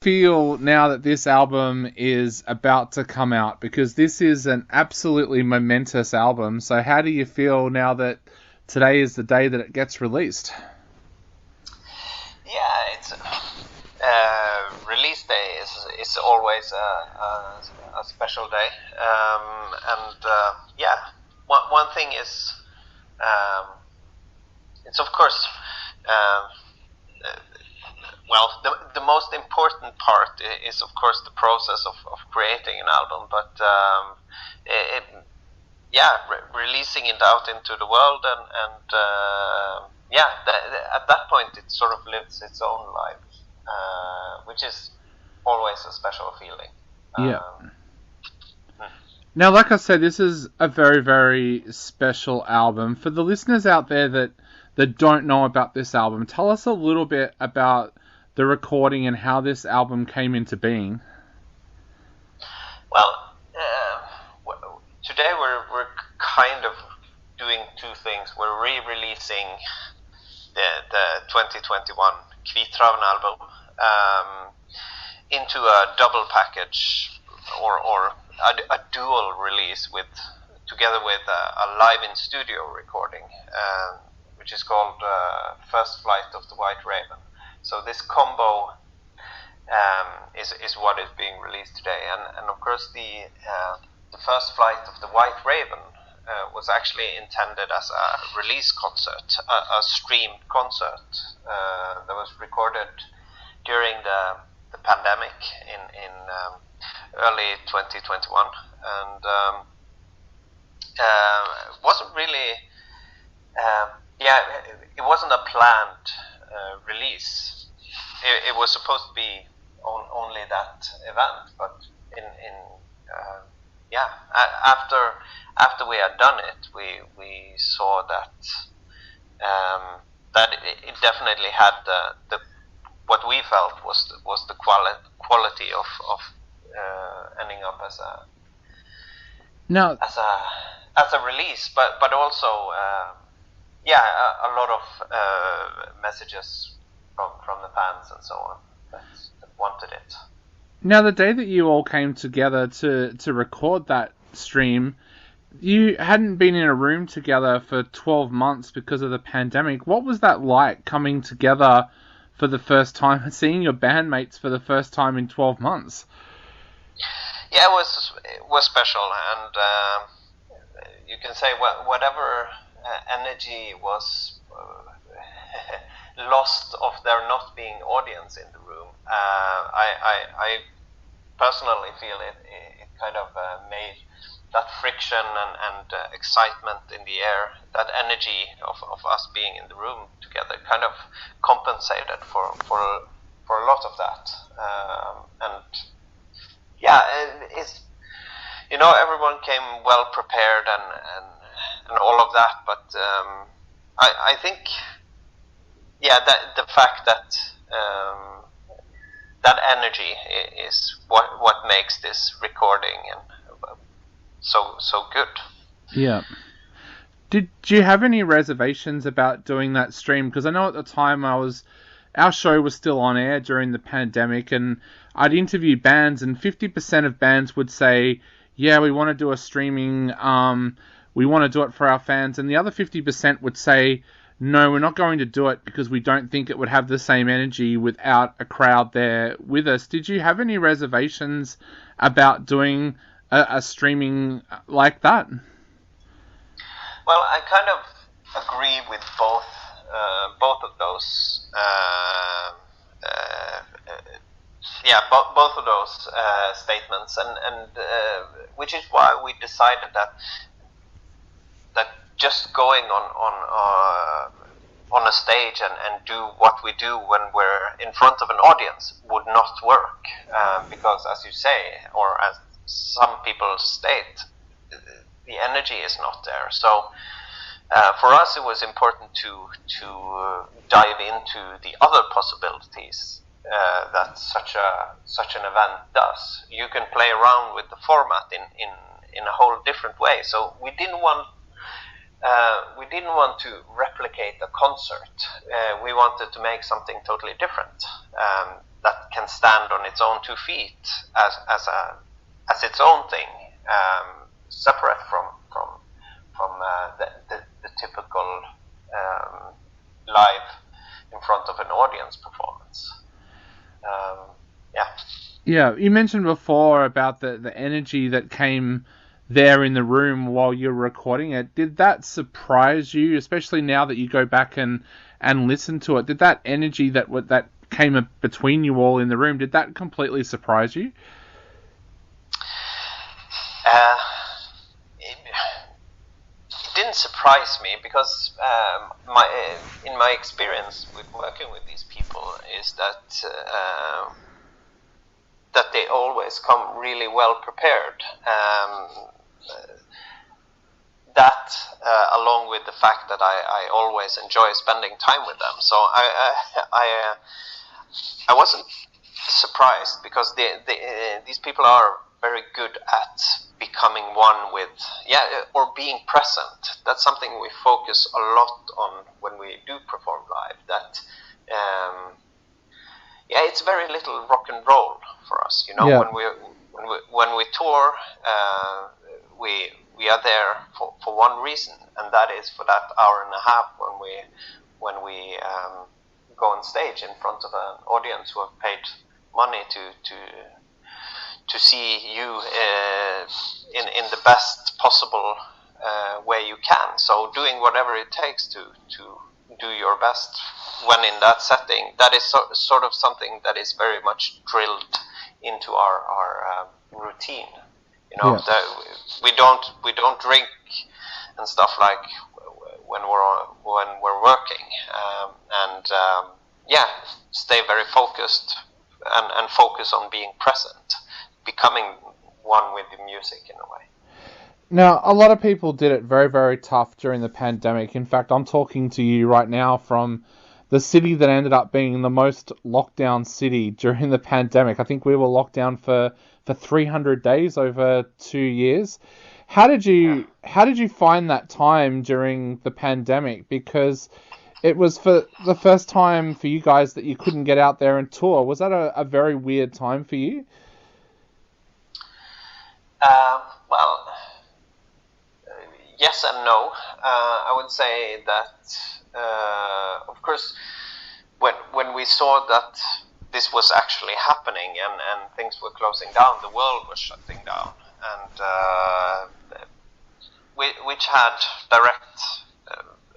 Feel now that this album is about to come out, because this is an absolutely momentous album. So how do you feel now that today is the day that it gets released? Yeah, it's release day is always a special day, and yeah, one thing is it's of course well, the most important part is of course the process of creating an album, but it yeah, releasing it out into the world, and yeah, at that point it sort of lives its own life, which is always a special feeling. Yeah. Now, like I said, this is a very, very special album. For the listeners out there that don't know about this album, tell us a little bit about the recording and how this album came into being. Well, today we're kind of doing two things. We're re-releasing the 2021 Kvitravn album into a double package, or a dual release together with a live in studio recording, which is called First Flight of the White Raven. So this combo is what is being released today, and of course the First Flight of the White Raven was actually intended as a release concert, a streamed concert that was recorded during the pandemic in early 2021, and wasn't really yeah, it wasn't a planned release. It was supposed to be only that event, but in yeah, after we had done it, we saw that that it definitely had the what we felt was the quality of ending up as a Now, as a release, but also yeah, a lot of messages from the fans and so on that wanted it. now the day that you all came together to record that stream, you hadn't been in a room together for 12 months because of the pandemic. What was that like, coming together for the first time, seeing your bandmates for the first time in 12 months? Yeah, it was special, and you can say whatever energy was lost of there not being audience in the room. I personally feel it kind of made that friction and excitement in the air, that energy of us being in the room together, kind of compensated for a lot of that. And yeah, it's, everyone came well prepared and all of that, but I think, yeah, that the fact that that energy is what makes this recording and so good. Yeah. Did you have any reservations about doing that stream? Because I know at the time our show was still on air during the pandemic, and I'd interview bands, and 50% of bands would say, yeah, we want to do a streaming, we want to do it for our fans, and the other 50% would say, no, we're not going to do it because we don't think it would have the same energy without a crowd there with us. Did you have any reservations about doing a streaming like that? Well, I kind of agree with both of those. Yeah, both of those statements, and which is why we decided that just going on a stage and do what we do when we're in front of an audience would not work, because, as you say, or as some people state, the energy is not there. So for us, it was important to dive into the other possibilities that such an event does. You can play around with the format in a whole different way. So we didn't want to replicate a concert. We wanted to make something totally different. that can stand on its own 2 feet as its own thing, separate from the typical live in front of an audience performance. Yeah, you mentioned before about the energy that came there in the room while you're recording it. Did that surprise you, especially now that you go back and listen to it? Did that energy that came between you all in the room, did that completely surprise you? It didn't surprise me because in my experience with working with these people is that they always come really well prepared. That along with the fact that I always enjoy spending time with them, so I wasn't surprised because these people are very good at becoming one with, or being present. That's something we focus a lot on when we do perform live. That it's very little rock and roll for us. You know, when we tour, we are there for one reason, and that is for that hour and a half when we go on stage in front of an audience who have paid money to see you in the best possible way you can. So doing whatever it takes to do your best when in that setting, that is sort of something that is very much drilled into our routine. You know, we don't drink and stuff like when we're working, stay very focused and focus on being present, becoming one with the music in a way. Now, a lot of people did it very, very tough during the pandemic. In fact, I'm talking to you right now from the city that ended up being the most lockdown city during the pandemic. I think we were locked down for 300 days over 2 years. How did you find that time during the pandemic? Because it was for the first time for you guys that you couldn't get out there and tour. Was that a very weird time for you? Well, yes and no. I would say that, of course, when we saw that this was actually happening and things were closing down, the world was shutting down, and which had direct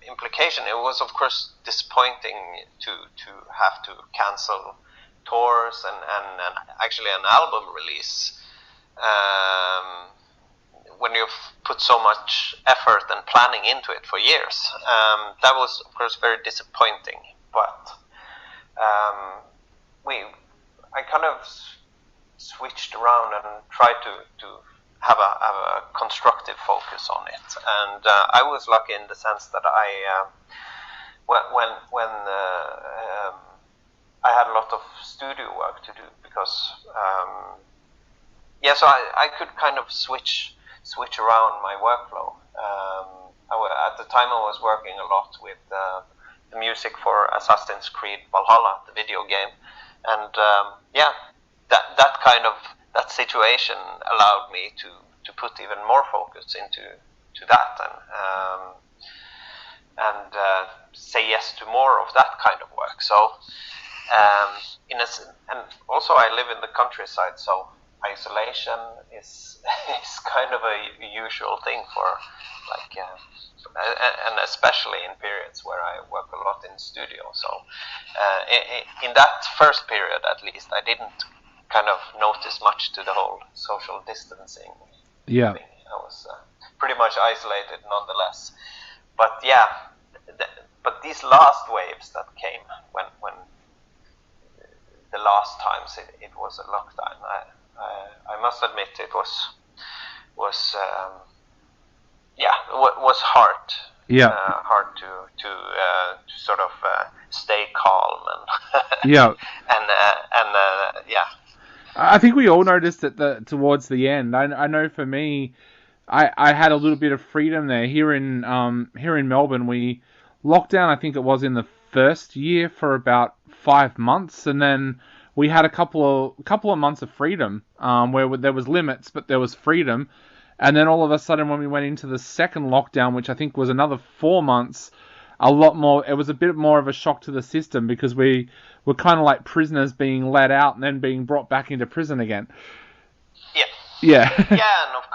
implication. It was, of course, disappointing to have to cancel tours and actually an album release. When you've put so much effort and planning into it for years, that was, of course, very disappointing. But I kind of switched around and tried to have a constructive focus on it. And I was lucky in the sense that when I had a lot of studio work to do because so I could kind of switch around my workflow. At the time I was working a lot with the music for Assassin's Creed Valhalla, the video game, and that situation allowed me to put even more focus into that and say yes to more of that kind of work. So and also I live in the countryside, so isolation is kind of a usual thing for and especially in periods where I work a lot in studio. So in that first period, at least, I didn't kind of notice much to the whole social distancing thing. I was pretty much isolated nonetheless. But but these last waves that came when the last times it was a lockdown, I must admit it was hard. Hard to sort of stay calm and I think we all noticed it towards the end. I know for me, I had a little bit of freedom there. Here in Melbourne, we locked down, I think it was in the first year for about 5 months, and then we had a couple of months of freedom, where there was limits, but there was freedom. And then all of a sudden, when we went into the second lockdown, which I think was another 4 months, a lot more. It was a bit more of a shock to the system because we were kind of like prisoners being let out and then being brought back into prison again. Yeah. Yeah. Yeah, and of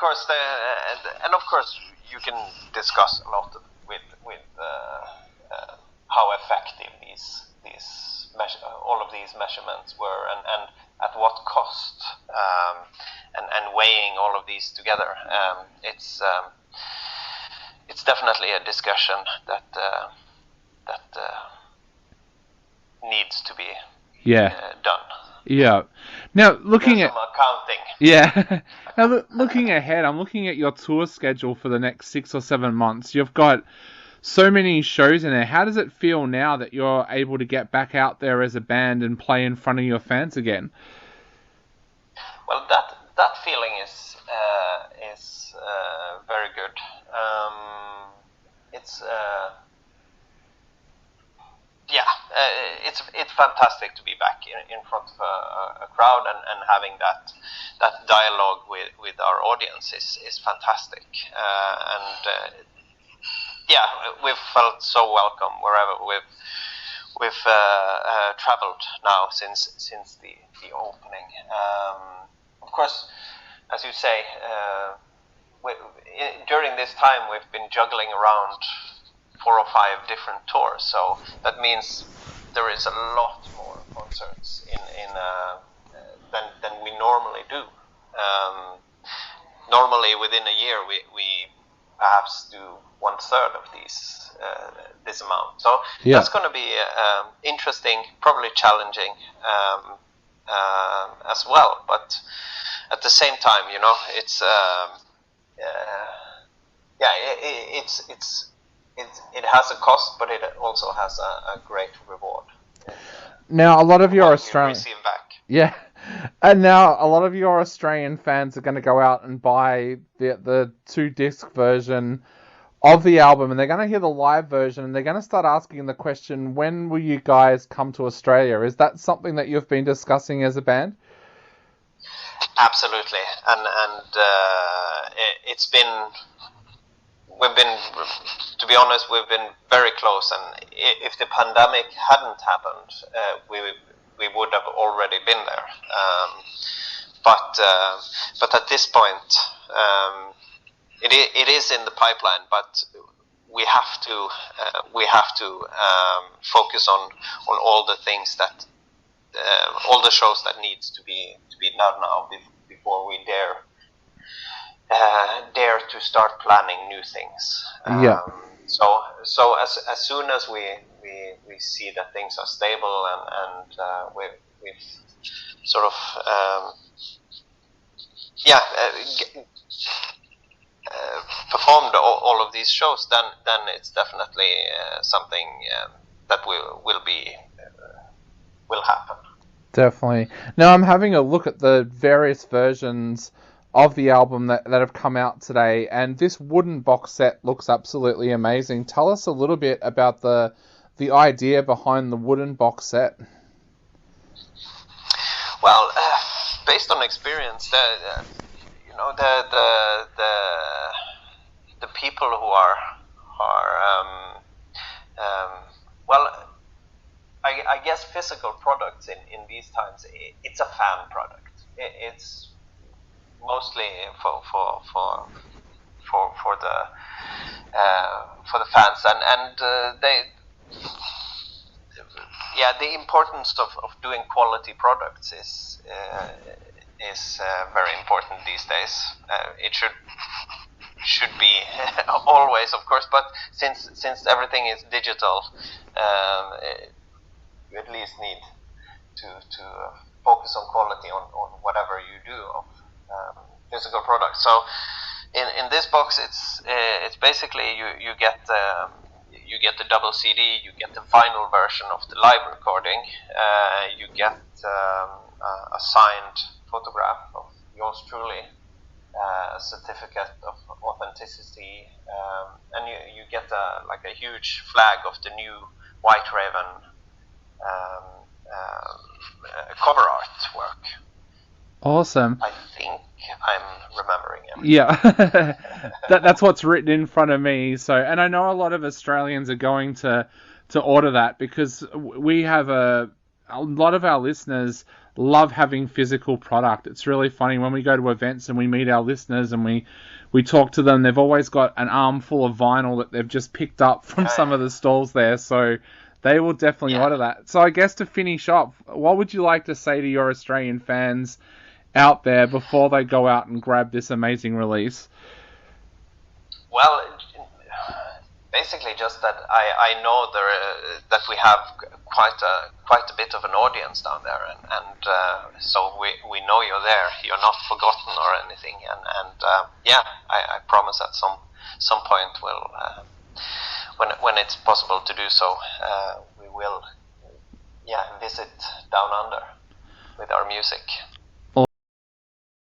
course, you can discuss a lot with how effective all of these measurements were, and at what cost, and weighing all of these together. It's definitely a discussion that needs to be done. Yeah. Now looking There's at some accounting. Yeah. Now looking ahead, I'm looking at your tour schedule for the next 6 or 7 months. You've got so many shows in there. How does it feel now that you're able to get back out there as a band and play in front of your fans again? Well, that feeling is very good. It's fantastic to be back in front of a crowd and having that dialogue with our audience is fantastic. We've felt so welcome wherever we've traveled now since the opening. Of course, as you say, during this time we've been juggling around 4 or 5 different tours, so that means there is a lot more concerts than we normally do. Normally within a year we perhaps do 1/3 of this amount. So that's going to be interesting, probably challenging as well. But at the same time, it's it has a cost, but it also has a great reward. Now, a lot of your Australian receive back. Yeah. And now a lot of your Australian fans are going to go out and buy the 2-disc version of the album, and they're going to hear the live version, and they're going to start asking the question, when will you guys come to Australia? Is that something that you've been discussing as a band? Absolutely. And to be honest, we've been very close, and if the pandemic hadn't happened, we would have already been there. But at this point, it is in the pipeline. But we have to focus on all the things that all the shows that needs to be done now before we dare to start planning new things. So as soon as we see that things are stable and we've sort of performed all of these shows, then it's definitely something that will happen. Definitely. Now I'm having a look at the various versions of the album that have come out today, and this wooden box set looks absolutely amazing. Tell us a little bit about the idea behind the wooden box set. Well, based on experience, the people who are I guess physical products in these times, it's a fan product. It's mostly for the fans, and the importance of doing quality products is very important these days. It should be always, of course, but since everything is digital, you at least need to focus on quality on whatever you do of physical products. So in this box, it's basically you get the double CD, you get the vinyl version of the live recording, you get a signed photograph of yours truly, a certificate of authenticity, and you get a huge flag of the new White Raven cover artwork. Awesome. I think I'm remembering him. Yeah, that's what's written in front of me. So, and I know a lot of Australians are going to order that because we have a lot of our listeners love having physical product. It's really funny when we go to events and we meet our listeners and we talk to them. They've always got an armful of vinyl that they've just picked up from some of the stalls there. So they will definitely order that. So I guess to finish up, what would you like to say to your Australian fans out there before they go out and grab this amazing release? Well, basically just that I know that we have quite a bit of an audience down there, and so we know you're there. You're not forgotten or anything, and I promise at some point we'll when it's possible to do so, we will visit down under with our music.